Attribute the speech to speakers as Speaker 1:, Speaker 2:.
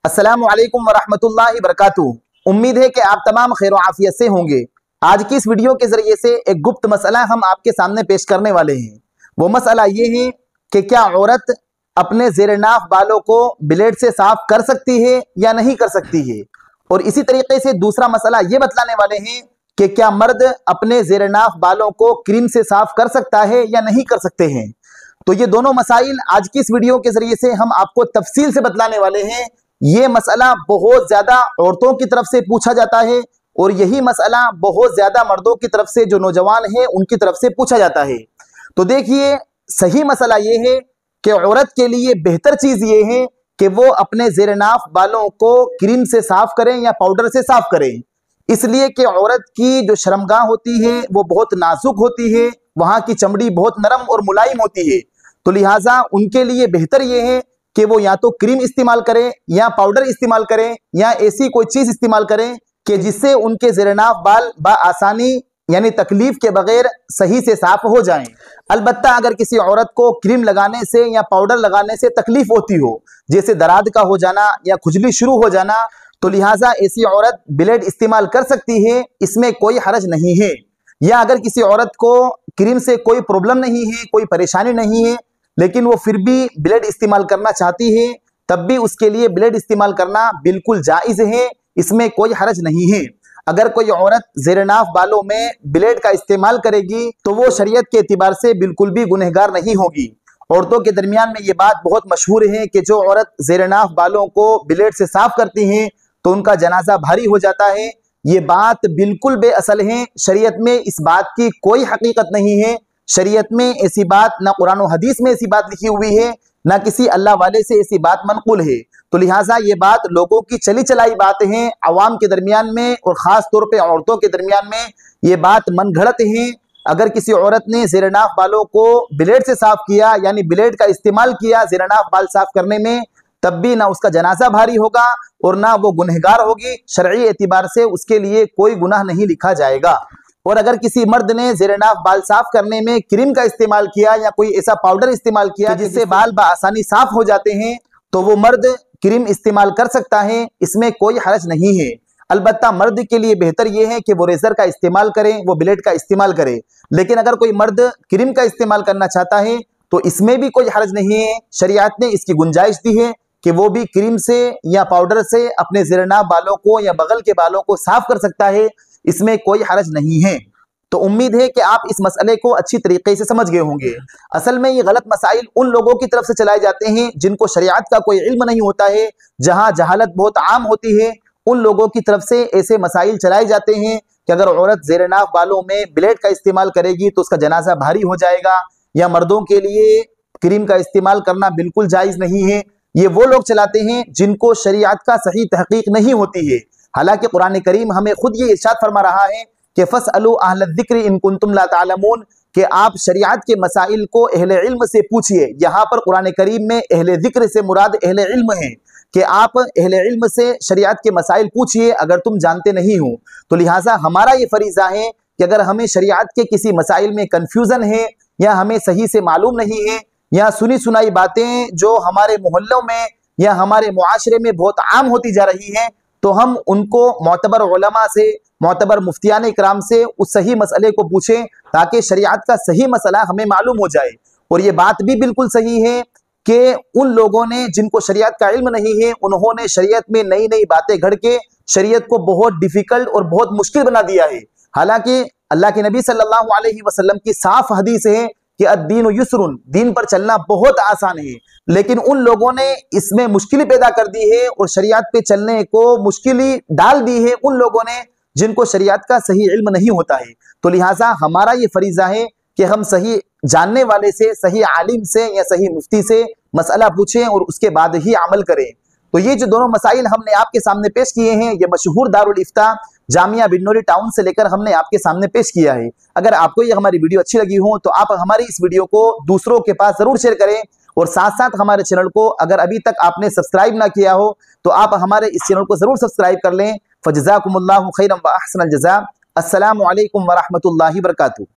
Speaker 1: अस्सलामु अलैकुम वरहमतुल्लाहि बरकातुहू। उम्मीद है कि आप तमाम खैर आफियत से होंगे। आज की इस वीडियो के जरिए से एक गुप्त मसला हम आपके सामने पेश करने वाले हैं। वो मसला ये है कि क्या औरत अपने ज़ेर-ए-नाफ बालों को ब्लेड से साफ कर सकती है या नहीं कर सकती है। और इसी तरीके से दूसरा मसला ये बतलाने वाले हैं कि क्या मर्द अपने ज़ेर-ए-नाफ बालों को क्रीम से साफ कर सकता है या नहीं कर सकते हैं। तो ये दोनों मसाइल आज की इस वीडियो के जरिए से हम आपको तफसील से बतलाने वाले हैं। ये मसला बहुत ज्यादा औरतों की तरफ से पूछा जाता है और यही मसला बहुत ज्यादा मर्दों की तरफ से, जो नौजवान हैं उनकी तरफ से पूछा जाता है। तो देखिए, सही मसला ये है कि औरत के लिए बेहतर चीज ये है कि वो अपने ज़ेर-ए-नाफ बालों को क्रीम से साफ करें या पाउडर से साफ करें, इसलिए कि औरत की जो शर्मगाह होती है वो बहुत नाजुक होती है, वहां की चमड़ी बहुत नरम और मुलायम होती है। तो लिहाजा उनके लिए बेहतर ये है कि वो या तो क्रीम इस्तेमाल करें या पाउडर इस्तेमाल करें या ऐसी कोई चीज इस्तेमाल करें कि जिससे उनके ज़ेर-ए-नाफ बाल बआसानी यानी तकलीफ के बगैर सही से साफ हो जाएं। अलबत्ता अगर किसी औरत को क्रीम लगाने से या पाउडर लगाने से तकलीफ होती हो, जैसे दराद का हो जाना या खुजली शुरू हो जाना, तो लिहाजा ऐसी औरत ब्लेड इस्तेमाल कर सकती है, इसमें कोई हर्ज नहीं है। या अगर किसी औरत को क्रीम से कोई प्रॉब्लम नहीं है, कोई परेशानी नहीं है, लेकिन वो फिर भी ब्लेड इस्तेमाल करना चाहती है, तब भी उसके लिए ब्लेड इस्तेमाल करना बिल्कुल जायज़ है, इसमें कोई हर्ज नहीं है। अगर कोई औरत ज़ेर-ए-नाफ बालों में ब्लेड का इस्तेमाल करेगी तो वो शरीयत के एतबार से बिल्कुल भी गुनहगार नहीं होगी। औरतों के दरमियान में ये बात बहुत मशहूर है कि जो औरत ज़ेर-ए-नाफ बालों को ब्लेड से साफ करती हैं तो उनका जनाजा भारी हो जाता है। ये बात बिल्कुल बेअसल है। शरीयत में इस बात की कोई हकीकत नहीं है। शरीयत में ऐसी बात ना कुरान और हदीस में ऐसी बात लिखी हुई है, ना किसी अल्लाह वाले से ऐसी बात मनक़ूल है। तो लिहाजा ये बात लोगों की चली चलाई बात है, अवाम के दरमियान में और ख़ास तौर पे औरतों के दरमियान में ये बात मनगढ़ंत है। अगर किसी औरत ने ज़ेर-ए-नाफ बालों को ब्लेड से साफ किया, यानी ब्लेड का इस्तेमाल किया ज़ेर-ए-नाफ बाल साफ करने में, तब भी ना उसका जनाजा भारी होगा और ना वो गुनहगार होगी। शरई एतबार से उसके लिए कोई गुनाह नहीं लिखा जाएगा। और अगर किसी मर्द ने ज़ेर-ए-नाफ बाल साफ करने में क्रीम का इस्तेमाल किया या कोई ऐसा पाउडर इस्तेमाल किया जिससे बाल बआसानी साफ हो जाते हैं, तो वो मर्द क्रीम इस्तेमाल कर सकता है, इसमें कोई हर्ज नहीं है। अलबत्ता मर्द के लिए बेहतर ये है कि वो रेजर का इस्तेमाल करें, वो ब्लेड का इस्तेमाल करे। लेकिन अगर कोई मर्द क्रीम का इस्तेमाल करना चाहता है तो इसमें भी कोई हर्ज नहीं है। शरीयत ने इसकी गुंजाइश दी है कि वो भी क्रीम से या पाउडर से अपने ज़ेर-ए-नाफ बालों को या बगल के बालों को साफ कर सकता है, इसमें कोई हर्ज नहीं है। तो उम्मीद है कि आप इस मसले को अच्छी तरीके से समझ गए होंगे। असल में ये गलत मसाइल उन लोगों की तरफ से चलाए जाते हैं जिनको शरीयत का कोई इल्म नहीं होता है, जहां जहालत बहुत आम होती है। उन लोगों की तरफ से ऐसे मसाइल चलाए जाते हैं कि अगर औरत ज़ेर-ए-नाफ बालों में ब्लेड का इस्तेमाल करेगी तो उसका जनाजा भारी हो जाएगा, या मर्दों के लिए क्रीम का इस्तेमाल करना बिल्कुल जायज़ नहीं है। ये वो लोग चलाते हैं जिनको शरीयत का सही तहकीक नहीं होती है। हालांकि कुरान करीम हमें खुद ये इरशाद फरमा रहा है कि फसअलू अहल ज़िक्र इन कुंतुम ला तालमून, कि आप शरीयत के मसाइल को अहले इल्म से पूछिए। यहाँ पर कुरान करीम में अहले ज़िक्र से मुराद अहले इल्म है कि आप अहले इल्म से शरीयत के मसाइल पूछिए अगर तुम जानते नहीं हो। तो लिहाजा हमारा ये फरीज़ा है कि अगर हमें शरीयत के किसी मसाइल में कन्फ्यूज़न है या हमें सही से मालूम नहीं है, या सुनी सुनाई बातें जो हमारे मोहल्लों में या हमारे मुआशरे में बहुत आम होती जा रही हैं, तो हम उनको मोतबर उलमा से, मोतबर मुफ्तियान इकराम से उस सही मसले को पूछें ताकि शरीयत का सही मसला हमें मालूम हो जाए। और ये बात भी बिल्कुल सही है कि उन लोगों ने जिनको शरीयत का इल्म नहीं है, उन्होंने शरीयत में नई नई बातें घड़ के शरीयत को बहुत डिफिकल्ट और बहुत मुश्किल बना दिया है। हालांकि अल्लाह के नबी सल्लल्लाहु अलैहि वसल्लम की साफ हदीस है कि अद्दीनु युस्रुन, दीन पर चलना बहुत आसान है, लेकिन उन लोगों ने इसमें मुश्किल पैदा कर दी है और शरीयत पे चलने को मुश्किल डाल दी है उन लोगों ने जिनको शरीयत का सही इल्म नहीं होता है। तो लिहाजा हमारा ये फरीज़ा है कि हम सही जानने वाले से, सही आलिम से या सही मुफ्ती से मसला पूछें और उसके बाद ही अमल करें। तो ये जो दोनों मसाइल हमने आपके सामने पेश किए हैं, ये मशहूर दारुल इफ्ता जामिया बिन्नूरी टाउन से लेकर हमने आपके सामने पेश किया है। अगर आपको ये हमारी वीडियो अच्छी लगी हो तो आप हमारी इस वीडियो को दूसरों के पास जरूर शेयर करें, और साथ साथ हमारे चैनल को अगर अभी तक आपने सब्सक्राइब ना किया हो तो आप हमारे इस चैनल को जरूर सब्सक्राइब कर लें। फजज़ाकुमुल्लाहु खैरन व अहसनल जज़ा। अस्सलामु अलैकुम व रहमतुल्लाहि व बरकातुहू।